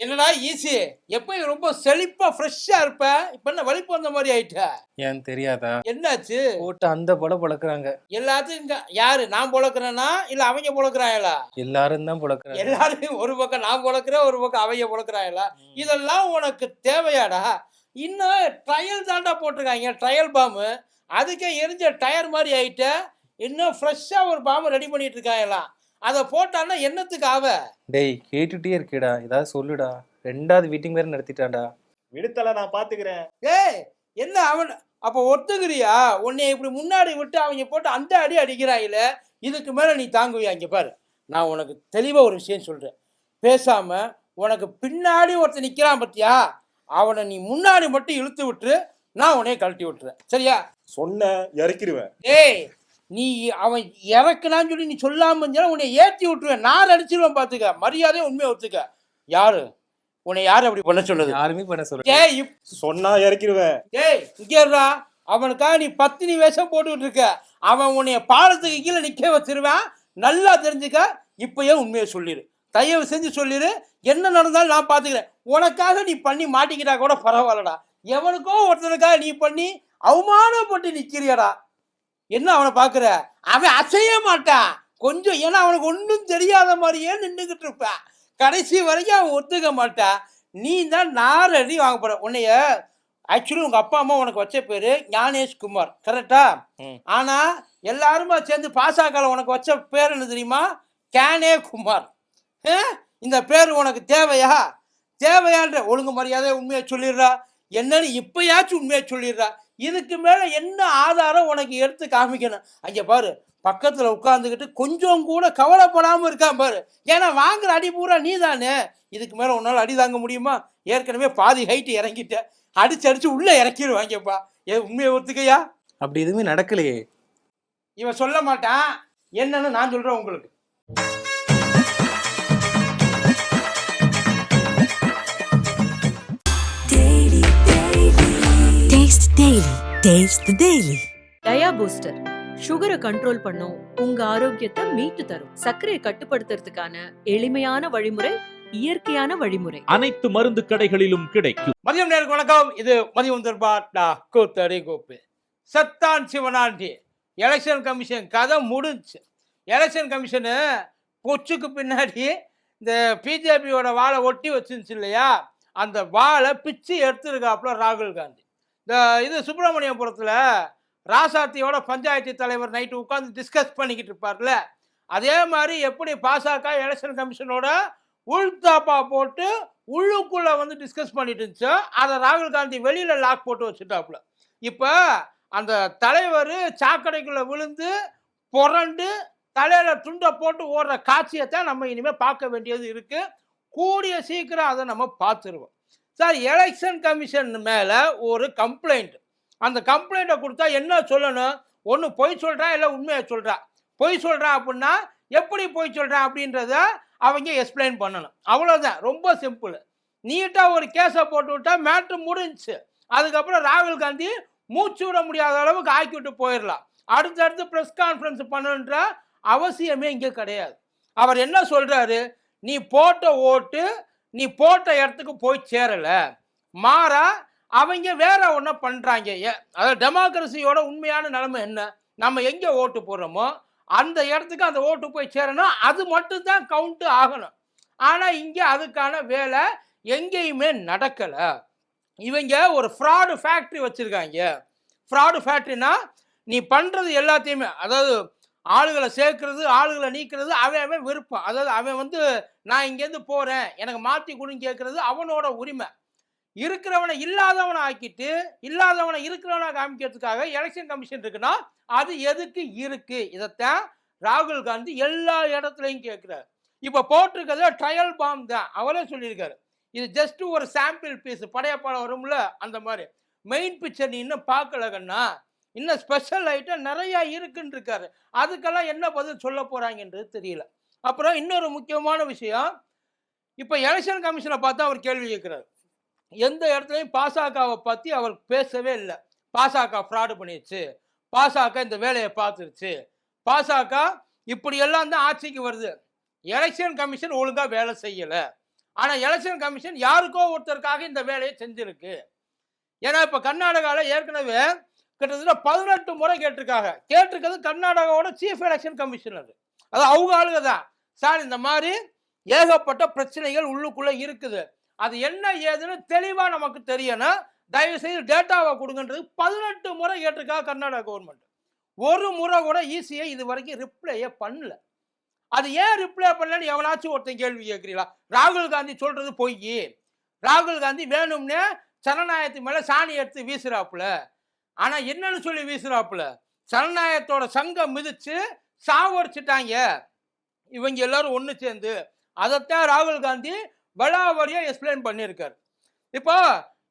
என்னடா ஈஸி எப்போ ரொம்ப செழிப்பா ஃப்ரெஷ்ஷா இருப்ப. இப்ப என்ன வலிப்பு வந்த மாதிரி ஆயிட்ட? ஏன் தெரியாதா? என்னாச்சு? போட்டு அந்த பொளக்குறாங்க. எல்லாத்தையும் யாரு நான் பொழக்கிறேனா இல்ல அவங்க பொழக்கிறாங்களா? எல்லாரும் தான் பொளக்குறாங்க. எல்லாரும் ஒரு பக்கம் நான் பொழக்கிறேன், ஒரு பக்கம் அவங்க பொழக்கிறாங்களா? ம். இதெல்லாம் உனக்கு தேவையாடா? இன்னும் ட்ரையல் தான்டா போட்டிருக்காங்க, ட்ரையல் பாம்பு. அதுக்கே எரிஞ்ச டயர் மாதிரி ஆயிட்ட. இன்னும் ஃப்ரெஷ்ஷா ஒரு பாம்பு ரெடி பண்ணிட்டு இருக்காங்களாம். அதை போட்டான்னா என்னத்துக்கு ஆவ? டேய் கேட்டுட்டே இருக்கேடா. ஏதாவது சொல்லுடா. 2வது மீட்டிங் வேற நடத்திட்டான்டா. விடுத்தல நான் பாத்துக்கிறேன். ஏய் என்ன அவன் அப்ப ஒத்துக்கிறியா? உன்னைய இப்படி முன்னாடி விட்டு அவங்க போட்டு அந்த அடி அடிக்கிறாயில, இதுக்கு மேல நீ தாங்குவியா? இங்க பாரு, நான் உனக்கு தெளிவா ஒரு விஷயம் சொல்றேன். பேசாம உனக்கு பின்னாடி ஒருத்தன் நிக்கிறான் பாத்தியா, அவனை நீ முன்னாடி மட்டும் இழுத்து விட்டுரு, நான் உன்னைய கழட்டி விட்டுறேன். சரியா? சொன்ன இறக்கிடுவேன். ஏய் நீ அவன் இறக்குனான்னு சொல்லி நீ சொல்லாம இருந்தா உன்னை ஏத்தி விட்டுருவேன். நான் அடிச்சிருவேன் பாத்துக்க. மரியாதையை உண்மையை ஒத்துக்க. யாரு உன்னை யாரு அப்படி பண்ண சொன்னது? யாருமே பண்ண சொல்ல. ஏய் சொன்னா இறக்கிடுவேன். ஏய் இங்கேடா, அவனுக்காக நீ பத்தினி வேஷம் போட்டுக்கிட்டு இருக்க. அவன் உன்னைய பாலத்துக்கு கீழே நிக்க வச்சிருவான். நல்லா தெரிஞ்சுக்க. இப்பயே உண்மையை சொல்லிடு. தயவு செஞ்சு சொல்லிடு. என்ன நடந்தாலும் நான் பாத்துக்கிறேன். உனக்காக நீ பண்ணி மாட்டிக்கிட்டா கூட பரவாயில்லடா. எவனுக்கோ ஒருத்தனுக்காக நீ பண்ணி அவமானப்பட்டு நிக்கிறியடா. என்ன அவனை பாக்குற? அவன் அசைய மாட்டான் கொஞ்சம். ஏன்னா அவனுக்கு ஒன்றும் தெரியாத மாதிரியே நின்றுகிட்டு இருப்பான். கடைசி வரைக்கும் அவன் ஒத்துக்க மாட்டான். நீ தான் நாரடி வாங்க போற. உன்னைய ஆக்சுவலி உங்க அப்பா அம்மா உனக்கு வச்ச பேரு ஞானேஷ் குமார், கரெக்டா? ஆனா எல்லாருமா சேர்ந்து பாசாக்கால உனக்கு வச்ச பேர் என்ன தெரியுமா? கேனே குமார். இந்த பேர் உனக்கு தேவையா? தேவையான்ற ஒழுங்கு மரியாதை உண்மையை சொல்லிடுறா. என்னன்னு இப்பயாச்சும் உண்மையை சொல்லிடுறா. இதுக்கு மேல என்ன ஆதாரம் உனக்கு எடுத்து காமிக்கணும்? அங்க பாரு, பக்கத்துல உட்கார்ந்துக்கிட்டு கொஞ்சம் கூட கவலைப்படாம இருக்கான் பாரு. ஏன்னா வாங்குற அடி பூரா நீ தானே. இதுக்கு மேல உன்னால அடி தாங்க முடியுமா? ஏற்கனவே பாதி ஹைட் இறங்கிட்ட. அடிச்சு உள்ள இறக்கிடுவாங்கப்பா. உண்மையை ஒத்துக்கையா? அப்படி எதுவுமே நடக்கலையே. இவன் சொல்ல மாட்டான். என்னன்னு நான் சொல்றேன் உங்களுக்கு. Taste the Daily. டயா பூஸ்டர் சுகரை கண்ட்ரோல் பண்ணும், உங்க ஆரோக்கியத்தை மீட்டு தரும். சர்க்கரையை கட்டுப்படுத்துறதுக்கான எளிமையான வழிமுறை, இயற்கையான வழிமுறை. அனைத்து மருந்து கடைகளிலும் கிடைக்கும். மதியம் நேருக்கு வணக்கம். இது மதியம் தர்பார் கூத்தடி கோப்பு. சத்தான் சிவனாண்டி எலெக்ஷன் கமிஷன் கதை முடிஞ்சு. எலெக்ஷன் கமிஷனு பொச்சுக்கு பின்னாடி இந்த பிஜேபியோட வாழை ஒட்டி வச்சிருந்துச்சு இல்லையா, அந்த வாழை பிச்சு எடுத்துருக்காப்புல ராகுல் காந்தி. இந்த இது சுப்பிரமணியபுரத்தில் ராசாத்தியோட பஞ்சாயத்து தலைவர் நைட்டு உட்காந்து டிஸ்கஸ் பண்ணிக்கிட்டு இருப்பார்ல, அதே மாதிரி எப்படி பாசக எலெக்ஷன் கமிஷனோட உள்தாப்பா போட்டு உள்ளுக்குள்ள வந்து டிஸ்கஸ் பண்ணிட்டு இருந்துச்சோ, அதை ராகுல் காந்தி வெளியில லாக் போட்டு வச்சுட்டாப்புல. இப்போ அந்த தலைவர் சாக்கடைக்குள்ள விழுந்து புரண்டு தலையில துண்டை போட்டு ஓடுற காட்சியத்தான் நம்ம இனிமே பார்க்க வேண்டியது இருக்கு. கூடிய சீக்கிரம் அதை நம்ம பார்த்துருவோம். சார், எலெக்ஷன் கமிஷன் மேல ஒரு கம்ப்ளைண்ட். அந்த கம்ப்ளைண்ட்டை கொடுத்தா என்ன சொல்லணும்? ஒன்று பொய் சொல்றா, இல்லை உண்மையை சொல்றா. பொய் சொல்றா அப்படின்னா எப்படி பொய் சொல்றா அப்படின்றத அவங்க எக்ஸ்பிளைன் பண்ணணும். அவ்வளோதான், ரொம்ப சிம்பிள். நீட்டாக ஒரு கேஸை போட்டு விட்டா மேட்ரு முடிஞ்சிச்சு. அதுக்கப்புறம் ராகுல் காந்தி மூச்சு விட முடியாத அளவுக்கு ஆக்கி விட்டு போயிடலாம். அடுத்தடுத்து ப்ரெஸ் கான்ஃபரன்ஸ் பண்ணணுன்ற அவசியமே இங்கே கிடையாது. அவர் என்ன சொல்றாரு? நீ போட்ட ஓட்டு நீ போட்ட இடத்துக்கு போய் சேரலை, மாறா அவங்க வேற ஒன்றை பண்ணுறாங்க. அதாவது டெமோக்ரஸியோட உண்மையான நிலைமை என்ன? நம்ம எங்கே ஓட்டு போடுறோமோ அந்த இடத்துக்கு அந்த ஓட்டு போய் சேரணும். அது மட்டும்தான் கவுண்ட்டு ஆகணும். ஆனால் இங்கே அதுக்கான வேலை எங்கேயுமே நடக்கலை. இவங்க ஒரு ஃப்ராடு ஃபேக்ட்ரி வச்சுருக்காங்க. ஃப்ராடு ஃபேக்ட்ரினா நீ பண்ணுறது எல்லாத்தையுமே, அதாவது ஆளுகளை சேர்க்கறது, ஆளுகளை நீக்கிறது அவன் விருப்பம். அதாவது அவன் வந்து நான் இங்கேருந்து போகிறேன் எனக்கு மாற்றி கொடுன்னு கேட்கறது அவனோட உரிமை. இருக்கிறவனை இல்லாதவனை ஆக்கிட்டு இல்லாதவனை இருக்கிறவனை காமிக்கிறதுக்காக எலெக்ஷன் கமிஷன் இருக்குன்னா அது எதுக்கு இருக்கு? இதைத்தான் ராகுல் காந்தி எல்லா இடத்துலையும் கேட்குறாரு. இப்போ போட்டிருக்கிறது ட்ரையல் பாம் தான். அவரே சொல்லியிருக்காரு, இது ஜஸ்ட் ஒரு சாம்பிள் பீஸ். படையப்பாடம் வரும்ல, அந்த மாதிரி. மெயின் பிக்சர் நீ இன்னும் பார்க்கலகன்னா இன்னும் ஸ்பெஷல் ஐட்டம் நிறையா இருக்குன்னு இருக்காரு. அதுக்கெல்லாம் என்ன பதில் சொல்ல போறாங்கன்றது தெரியல. அப்புறம் இன்னொரு முக்கியமான விஷயம், இப்போ எலெக்ஷன் கமிஷனை பார்த்து அவர் கேள்வி கேட்கிறார். எந்த இடத்துலையும் பாசகவை பற்றி அவர் பேசவே இல்லை. பாசக ஃப்ராடு பண்ணிடுச்சு, பாசக இந்த வேலையை பார்த்துருச்சு, பாசக இப்படி எல்லாம் தான் ஆட்சிக்கு வருது, எலெக்ஷன் கமிஷன் ஒழுங்காக வேலை செய்யலை ஆனா எலெக்ஷன் கமிஷன் யாருக்கோ ஒருத்தருக்காக இந்த வேலையை செஞ்சிருக்கு. ஏன்னா இப்ப கர்நாடகாவில் ஏற்கனவே கிட்டத்தட்ட 18 முறை கேட்டிருக்கிறது கர்நாடகாவோட சீஃப் எலெக்ஷன் கமிஷனர். அது அவங்க ஆளுங்க தான். சார் இந்த மாதிரி ஏகப்பட்ட பிரச்சனைகள் உள்ளுக்குள்ள இருக்குது, அது என்ன ஏதுன்னு தெளிவா நமக்கு தெரியணும், தயவு செய்து டேட்டாவை கொடுங்கன்றது 18 முறை கேட்டிருக்காங்க கர்நாடகா கவர்மெண்ட். ஒரு முறை கூட ஈஸியா இது வரைக்கும் ரிப்ளையே பண்ணல. அது ஏன் ரிப்ளை பண்ணலன்னு எவனாச்சும் ஒருத்தன் கேள்வி கேட்கிறீங்களா? ராகுல் காந்தி சொல்றது பொய். ராகுல் காந்தி வேணும்னே ஜனநாயகத்து மேல சாணி எடுத்து வீசுறாப்புல. ஆனா என்னன்னு சொல்லி வீசுறாப்புல, ஜனநாயகத்தோட சங்கம் மிதிச்சு சாவடிச்சுட்டாங்க இவங்க எல்லாரும் ஒண்ணு சேர்ந்து. அதைத்தான் ராகுல் காந்தி பலாவரியா எக்ஸ்பிளைன் பண்ணியிருக்காரு. இப்போ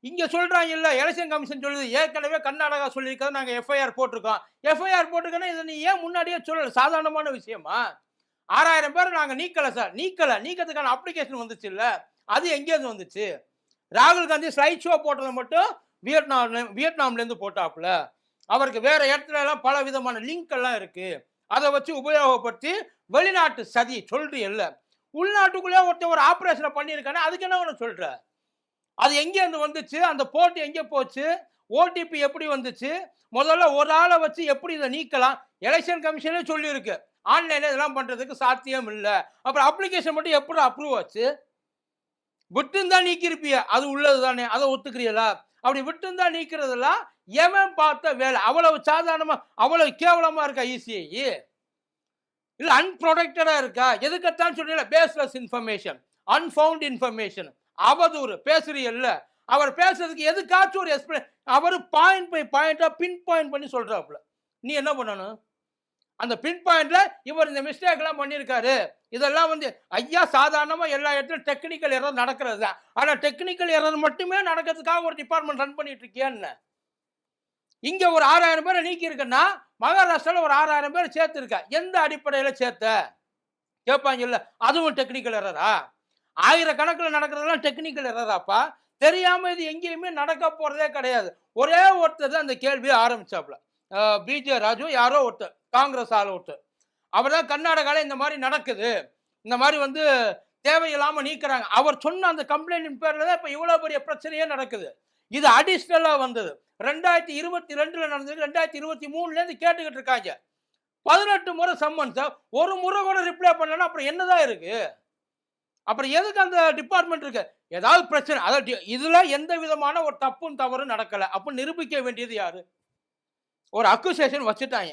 இங்க சொல்றாங்க இல்ல, எலெக்ஷன் கமிஷன் சொல்லுது ஏற்கனவே கர்நாடகா சொல்லியிருக்காரு நாங்க எஃப்ஐஆர் போட்டிருக்கோம். எஃப்ஐஆர் போட்டிருக்கோன்னா இதை நீ ஏன் முன்னாடியே சொல்லல? சாதாரணமான விஷயமா? 6000 பேர் நாங்க நீக்கல சார். நீக்கிறதுக்கான அப்ளிகேஷன் வந்துச்சு இல்ல, அது எங்கேருந்து வந்துச்சு? ராகுல் காந்தி ஸ்லைட் ஷோ போட்டதை மட்டும் வியட்நாம்ல இருந்து போட்டாப்புல. அவருக்கு வேற இடத்துல எல்லாம் பல விதமான லிங்க் எல்லாம் இருக்கு, அதை வச்சு உபயோகப்படுத்தி வெளிநாட்டு சதி சொல்றீ இல்ல. உள்நாட்டுக்குள்ளே ஒருத்தர் ஒரு ஆபரேஷனை பண்ணியிருக்கானே, அதுக்கு என்ன ஒன்று சொல்ற? அது எங்கே இருந்து வந்துச்சு? அந்த போட்டு எங்கே போச்சு? ஓடிபி எப்படி வந்துச்சு? முதல்ல ஒரு ஆளை வச்சு எப்படி இதை நீக்கலாம்? எலெக்ஷன் கமிஷனே சொல்லியிருக்கு ஆன்லைன்ல இதெல்லாம் பண்றதுக்கு சாத்தியம் இல்லை. அப்புறம் அப்ளிகேஷன் மட்டும் எப்படி அப்ரூவ் ஆச்சு? விட்டுந்தான் நீக்கிருப்பிய, அது உள்ளது தானே, அதை ஒத்துக்கிறீங்களா? அப்படி விட்டுந்தா நீக்கிறதெல்லாம் எவன் பார்த்த வேலை? அவ்வளவு சாதாரணமா அவ்வளவு கேவலமா இருக்கா இசிஐ? இல்ல அன்ப்ரொடெக்டடா இருக்கா? எதுக்கத்தான் சொல்றீங்க பேஸ்லெஸ் இன்ஃபர்மேஷன், அன்ஃபவுண்ட் இன்ஃபர்மேஷன், அவதூறு பேசுறீங்கல்ல. அவர் பேசுறதுக்கு எதுக்காச்சும் ஒரு எக்ஸ்பிளைன், அவர் பாயிண்ட் பை பாயிண்டா பின் பாயிண்ட் பண்ணி சொல்றாப்புல. நீ என்ன பண்ணணும்? அந்த பின் பாயிண்ட்ல இவர் இந்த மிஸ்டேக் எல்லாம் பண்ணியிருக்காரு, இதெல்லாம் வந்து ஐயா சாதாரணமா எல்லா இடத்துலையும் டெக்னிக்கல் எரர் நடக்கிறது தான். ஆனா டெக்னிக்கல் எரர் மட்டுமே நடக்கிறதுக்காக ஒரு டிபார்ட்மெண்ட் ரன் பண்ணிட்டு இருக்கியான்னு. இங்க ஒரு 6000 பேரை நீக்கி இருக்குன்னா மகாராஷ்டிரால ஒரு 6000 பேர் சேர்த்து இருக்க, எந்த அடிப்படையில சேர்த்த கேட்பாங்க இல்ல. அதுவும் டெக்னிக்கல் எரரா? ஆயிரக்கணக்கில் நடக்கிறதெல்லாம் டெக்னிக்கல் எரராப்பா? தெரியாம இது எங்கேயுமே நடக்க போறதே கிடையாது. ஒரே ஒருத்தர் தான் அந்த கேள்வியை ஆரம்பிச்சாப்ல, பிஜே ராஜு யாரோ ஒருத்தர், காங்கிரஸ் ஆள் ஒருத்தர். அவர் தான் கர்நாடகாவில் இந்த மாதிரி நடக்குது, இந்த மாதிரி வந்து தேவையில்லாம நீக்கிறாங்க, அவர் சொன்ன அந்த கம்ப்ளைண்ட் பேர்ல தான் இப்ப இவ்வளவு பெரிய பிரச்சனையே நடக்குது. இது அடிஷ்னலா வந்தது 2022 நடந்தது. 2023 இருந்து கேட்டுக்கிட்டு இருக்காங்க. 18 முறை சம்மன்ஸ், ஒரு முறை கூட ரிப்ளை பண்ணலன்னா அப்புறம் என்னதான் இருக்கு? அப்புறம் எதுக்கு அந்த டிபார்ட்மெண்ட் இருக்கு? ஏதாவது பிரச்சனை, அதாவது இதுல எந்த விதமான ஒரு தப்பும் தவறும் நடக்கல அப்ப நிரூபிக்க வேண்டியது யாரு? ஒரு அக்யூசேஷன் வச்சுட்டாங்க,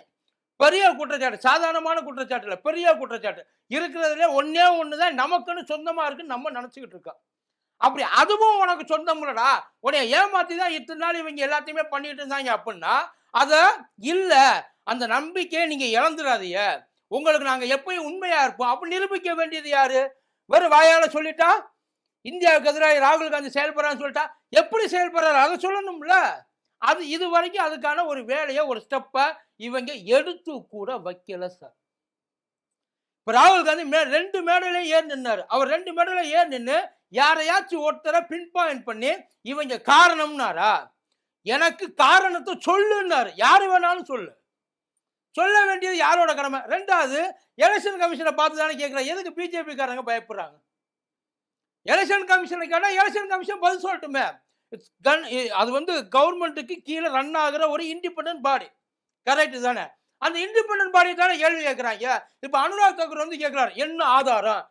பெரிய குற்றச்சாட்டு, சாதாரணமான குற்றச்சாட்டு இல்ல, பெரிய குற்றச்சாட்டு. இருக்கிறதுல ஒன்னே ஒண்ணுதான் நமக்குன்னு சொந்தமா இருக்குன்னு நம்ம நினைச்சுக்கிட்டு இருக்கோம். அப்படி அதுவும் உனக்கு சொந்தம் இல்லடா, உன்னை ஏமாத்தி தான் இத்தனை நாள் இவங்க எல்லாத்தையுமே பண்ணிட்டு இருந்தாங்க அப்படின்னா அத இல்ல, அந்த நம்பிக்கையை நீங்க இழந்துடாதீங்க, உங்களுக்கு நாங்க எப்பயும் உண்மையா இருப்போம் அப்ப நிரூபிக்க வேண்டியது யாரு? வெறும் வாயால சொல்லிட்டா இந்தியாவுக்கு எதிராக ராகுல் காந்தி செயல்படுறான்னு சொல்லிட்டா எப்படி செயல்படுறாரு அதை சொல்லணும்ல. அது இது வரைக்கும் அதுக்கான ஒரு வேலையை, ஒரு ஸ்டெப்பை இவங்க எடுத்து கூட வைக்கல சார். இப்ப ராகுல் காந்தி 2 மேடையிலையும் ஏன் நின்னாரு. அவர் 2 மேடையில ஏன் நின்று யாரையாச்சும் ஒருத்தரை பின் பாயிண்ட் பண்ணி இவங்க காரணம்னாரா? எனக்கு காரணத்தை சொல்லுன்னாரு. யாரு வேணாலும் சொல்ல வேண்டியது யாரோட கடமை? 2வது எலெக்ஷன் கமிஷனை பார்த்து தானே கேட்கிறேன், எதுக்கு பிஜேபி காரங்க பயப்படுறாங்க? எலெக்ஷன் கமிஷனை கேட்டா எலெக்ஷன் கமிஷன் பதில் சொல்லட்டுமே. அது வந்து கவர்மெண்ட்டுக்கு கீழே ரன் ஆகிற ஒரு இண்டிபெண்டன்ட் பாடி, கரெக்ட் தானே? அந்த இண்டிபெண்டன்ட் பாடி தானே கேள்வி கேட்கிறாங்க. இப்ப அனுராக் தாக்கூர் வந்து கேட்கிறாரு என்ன ஆதாரம்?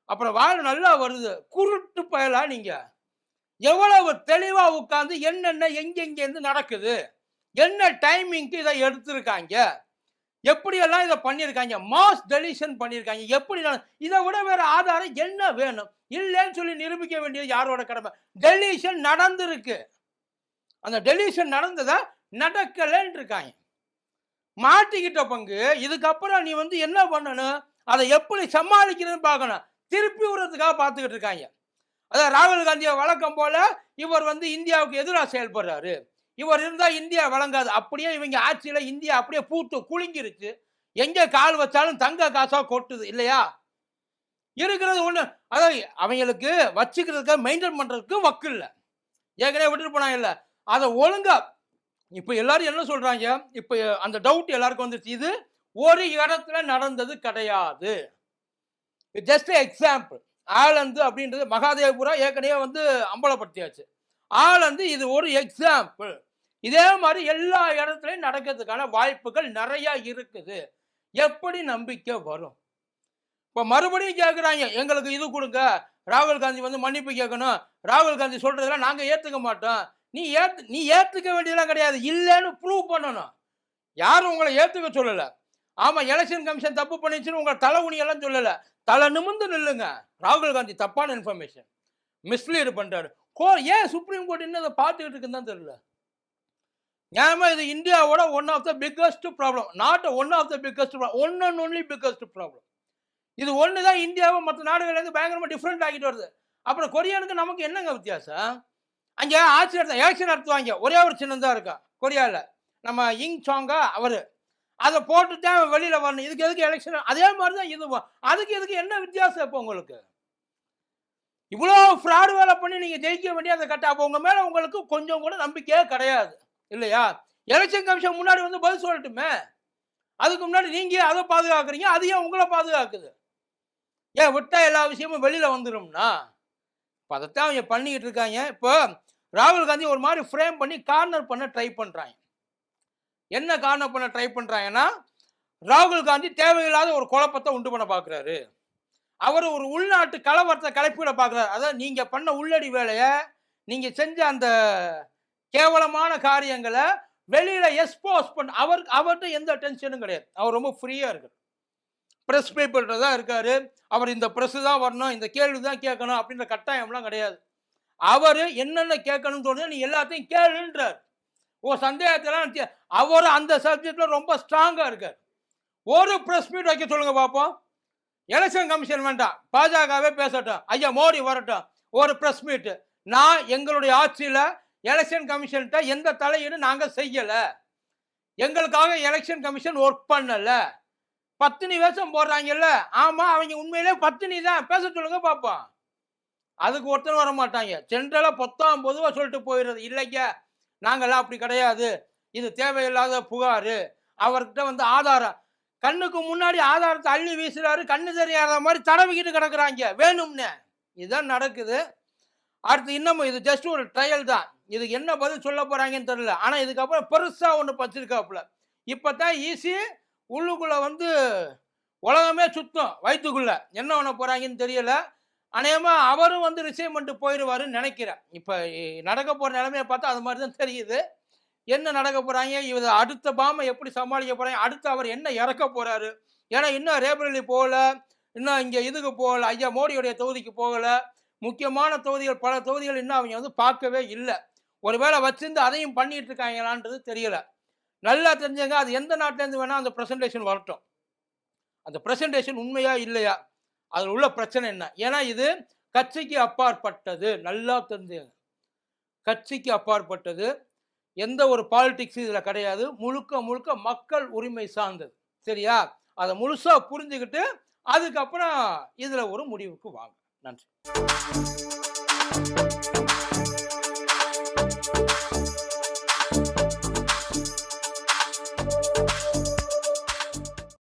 அப்புறம் வாழ் நல்லா வருது, குருட்டு பயலா நீங்க எவ்வளவு தெளிவா உட்கார்ந்து என்னென்ன எங்கெங்க இருந்து நடக்குது, என்ன டைமிங்க்கு இதை எடுத்திருக்காங்க, எப்படியெல்லாம் இதை பண்ணியிருக்காங்க, மாஸ் டெலிஷன் பண்ணியிருக்காங்க, எப்படி இதை விட வேற ஆதாரம் என்ன வேணும்? இல்லைன்னு சொல்லி நிரூபிக்க வேண்டியது யாரோட கடமை? டெலிஷன் நடந்திருக்கு, அந்த டெலிஷன் நடந்ததா நடக்கலன்னு இருக்காங்க. மாட்டிக்கிட்ட பங்கு. இதுக்கப்புறம் நீ வந்து என்ன பண்ணணும், அதை எப்படி சமாளிக்கிறதுன்னு பார்க்கணும். திருப்பி விடுறதுக்காக பார்த்துக்கிட்டு இருக்காங்க. அதான் ராகுல் காந்தியை வழக்கம் போல இவர் வந்து இந்தியாவுக்கு எதிராக செயல்படுறாரு, இவர் இருந்தா இந்தியா வழங்காது, அப்படியே இவங்க ஆட்சியில இந்தியா அப்படியே பூத்து குலுங்கிருச்சு, எங்க கால் வச்சாலும் தங்க காசா கொட்டுது இல்லையா? இருக்கிறது ஒண்ணு, அதாவது அவங்களுக்கு வச்சுக்கிறதுக்கு மெயின்டைன் பண்றதுக்கு வக்கு இல்ல, ஏற்கனவே விட்டுட்டு போனாங்க இல்ல, அதை ஒழுங்கா. இப்ப எல்லாரும் என்ன சொல்றாங்க, இப்ப அந்த டவுட் எல்லாருக்கும் வந்துருச்சு, இது ஒரு இடத்துல நடந்தது கிடையாது, ஜஸ்ட் எக்ஸாம்பிள். ஆலந்து அப்படின்றது மகாதேவபுரா ஏற்கனவே வந்து அம்பலப்படுத்தியாச்சு. ஆலந்து இது ஒரு எக்ஸாம்பிள். இதே மாதிரி எல்லா இடத்துலையும் நடக்கிறதுக்கான வாய்ப்புகள் நிறைய இருக்குது. எப்படி நம்பிக்கை வரும்? இப்போ மறுபடியும் கேட்குறாங்க, எங்களுக்கு இது கொடுங்க, ராகுல் காந்தி வந்து மன்னிப்பு கேட்கணும், ராகுல் காந்தி சொல்றதெல்லாம் நாங்கள் ஏற்றுக்க மாட்டோம். நீ ஏற்றுக்க வேண்டியதெல்லாம் கிடையாது, இல்லைன்னு ப்ரூவ் பண்ணணும். யாரும் உங்களை ஏற்றுக்க சொல்லலை. ஆமாம், எலெக்ஷன் கமிஷன் தப்பு பண்ணிச்சுன்னு உங்களை தலை உணியெல்லாம் சொல்லலை. தலை நிமிர்ந்து நில்லுங்க. ராகுல் காந்தி தப்பான இன்ஃபர்மேஷன் மிஸ்லீடு பண்ணுறாரு. ஏன் சுப்ரீம் கோர்ட் இன்னும் அதை பார்த்துக்கிட்டு இருக்குன்னு தான் தெரியல. நியாயமா இது இந்தியாவோட one of the biggest problem. Not one of the biggest problem, one and only biggest problem. இது ஒன்று தான் இந்தியாவை மற்ற நாடுகள்லேருந்து பயங்கரமாக டிஃப்ரெண்ட் ஆகிட்டு வருது. அப்புறம் கொரியானுக்கு நமக்கு என்னங்க வித்தியாசம்? அங்கே ஆட்சி நடத்த எலெக்ஷன் நடத்துவாங்க, ஒரே ஒரு சின்னம் தான் இருக்கா கொரியாவில், நம்ம இங் சாங்கா அவர். அதை போட்டு தான் வெளியில் வரணும். இதுக்கு எதுக்கு எலெக்ஷன்? அதே மாதிரி தான் இதுவும். அதுக்கு எதுக்கு என்ன வித்தியாசம்? இப்போ உங்களுக்கு இவ்வளோ ஃப்ராடு வேலை பண்ணி நீங்கள் ஜெயிக்க வேண்டிய அந்த கட்ட, அப்போ உங்கள் மேலே உங்களுக்கு கொஞ்சம் கூட நம்பிக்கையே கிடையாது இல்லையா? எலெக்ஷன் கமிஷன் முன்னாடி வந்து பதில் சொல்லட்டுமே. அதுக்கு முன்னாடி நீங்கள் அதை பாதுகாக்கிறீங்க, அது ஏன் உங்களை பாதுகாக்குது? ஏன் விட்டா எல்லா விஷயமும் வெளியில் வந்துடும்னா? இப்போ அதைத்தான் அவங்க பண்ணிக்கிட்டு இருக்காங்க. இப்போ ராகுல் காந்தி ஒரு மாதிரி ஃப்ரேம் பண்ணி கார்னர் பண்ண ட்ரை பண்ணுறாங்க. என்ன கார்னர் பண்ண ட்ரை பண்ணுறாங்கன்னா, ராகுல் காந்தி தேவையில்லாத ஒரு குழப்பத்தை உண்டு பண்ண பார்க்குறாரு. அவர் ஒரு உள்நாட்டு கலவரத்தை கலப்பிட பார்க்குறாரு. அதாவது நீங்கள் பண்ண உள்ளடி வேலையை, நீங்கள் செஞ்ச அந்த கேவலமான காரியங்களை வெளியில் எக்ஸ்போஸ் பண்ண அவர்கிட்ட எந்த டென்ஷனும் கிடையாது. அவர் ரொம்ப ஃப்ரீயாக இருக்கார். ப்ரெஸ் பேப்பர்கிட்ட தான் இருக்கார். அவர் இந்த ப்ரெஸ்ஸு தான் வரணும், இந்த கேள்வி தான் கேட்கணும் அப்படின்ற கட்டாயம்லாம் கிடையாது. அவர் என்னென்ன கேட்கணும்னு தோணுது நீ எல்லாத்தையும் கேளுன்றார். சந்தேகத்தெல்லாம் அவர் அந்த சப்ஜெக்டில் ரொம்ப ஸ்ட்ராங்காக இருக்கார். ஒரு ப்ரெஸ் மீட் வைக்க சொல்லுங்க பார்ப்போம். எலெக்ஷன் கமிஷன் வேண்டாம், பாஜகவே பேசட்டும், ஐயா மோடி வரட்டும், ஒரு ப்ரெஸ் மீட்டு. நான் எங்களுடைய ஆட்சியில் எலெக்ஷன் கமிஷன்கிட்ட எந்த தலையீடு நாங்கள் செய்யலை, எங்களுக்காக எலெக்ஷன் கமிஷன் ஒர்க் பண்ணலை. பத்தினி வேஷம் போடுறாங்கல்ல, ஆமாம் அவங்க உண்மையிலே பத்தினி தான், பேச சொல்லுங்க பார்ப்போம். அதுக்கு ஒருத்தர் வர மாட்டாங்க. சென்ட்ரலாக பொதுவாக சொல்லிட்டு போயிடுறது, இல்லைங்க நாங்கள்லாம் அப்படி கிடையாது, இது தேவையில்லாத புகார். அவர்கிட்ட வந்து ஆதாரம், கண்ணுக்கு முன்னாடி ஆதாரத்தை அள்ளி வீசுறாரு, கண்ணு தெரியாத மாதிரி தடவிக்கிட்டு கிடக்குறாங்க வேணும்னு. இதுதான் நடக்குது. அடுத்து இன்னமும் இது ஜஸ்ட் ஒரு ட்ரையல் தான். இதுக்கு என்ன பதில் சொல்ல போறாங்கன்னு தெரியல. ஆனால் இதுக்கப்புறம் பெருசாக ஒன்று பச்சிருக்காப்புல. இப்போ தான் ஈஸி உள்ளுக்குள்ளே வந்து உலகமே சுத்தம் வயிற்றுக்குள்ள என்ன பண்ண போகிறாங்கன்னு தெரியல. அநேகமாக அவரும் வந்து ரிசைன் பண்ணிட்டு போயிடுவாருன்னு நினைக்கிறேன். இப்போ நடக்க போகிற நிலைமையை பார்த்தா அது மாதிரி தான் தெரியுது. என்ன நடக்க போகிறாங்க, இவர் அடுத்த பாமை எப்படி சமாளிக்க போகிறாங்க, அடுத்து அவர் என்ன இறக்க போகிறாரு. ஏன்னா இன்னும் ரேபரேலி போகலை, இன்னும் இங்கே இதுக்கு போகலை, ஐயா மோடியுடைய தொகுதிக்கு போகலை. முக்கியமான தொகுதிகள், பல தொகுதிகள் இன்னும் அவங்க வந்து பார்க்கவே இல்லை. ஒருவேளை வச்சிருந்து அதையும் பண்ணிட்டு இருக்காங்களான்றது தெரியலை. நல்லா தெரிஞ்சங்க, அது எந்த நாட்டிலேருந்து வேணால் அந்த ப்ரெசன்டேஷன் வரட்டும். அந்த ப்ரெசன்டேஷன் உண்மையா இல்லையா, அதில் உள்ள பிரச்சனை என்ன? ஏன்னா இது கட்சிக்கு அப்பாற்பட்டது. நல்லா தெரிஞ்சுங்க, கட்சிக்கு அப்பாற்பட்டது. எந்த ஒரு பாலிடிக்ஸ் இதில் கிடையாது. முழுக்க முழுக்க மக்கள் உரிமை சார்ந்தது. சரியா? அதை முழுசாக புரிஞ்சுக்கிட்டு அதுக்கப்புறம் இதில் ஒரு முடிவுக்கு வாங்க. நன்றி.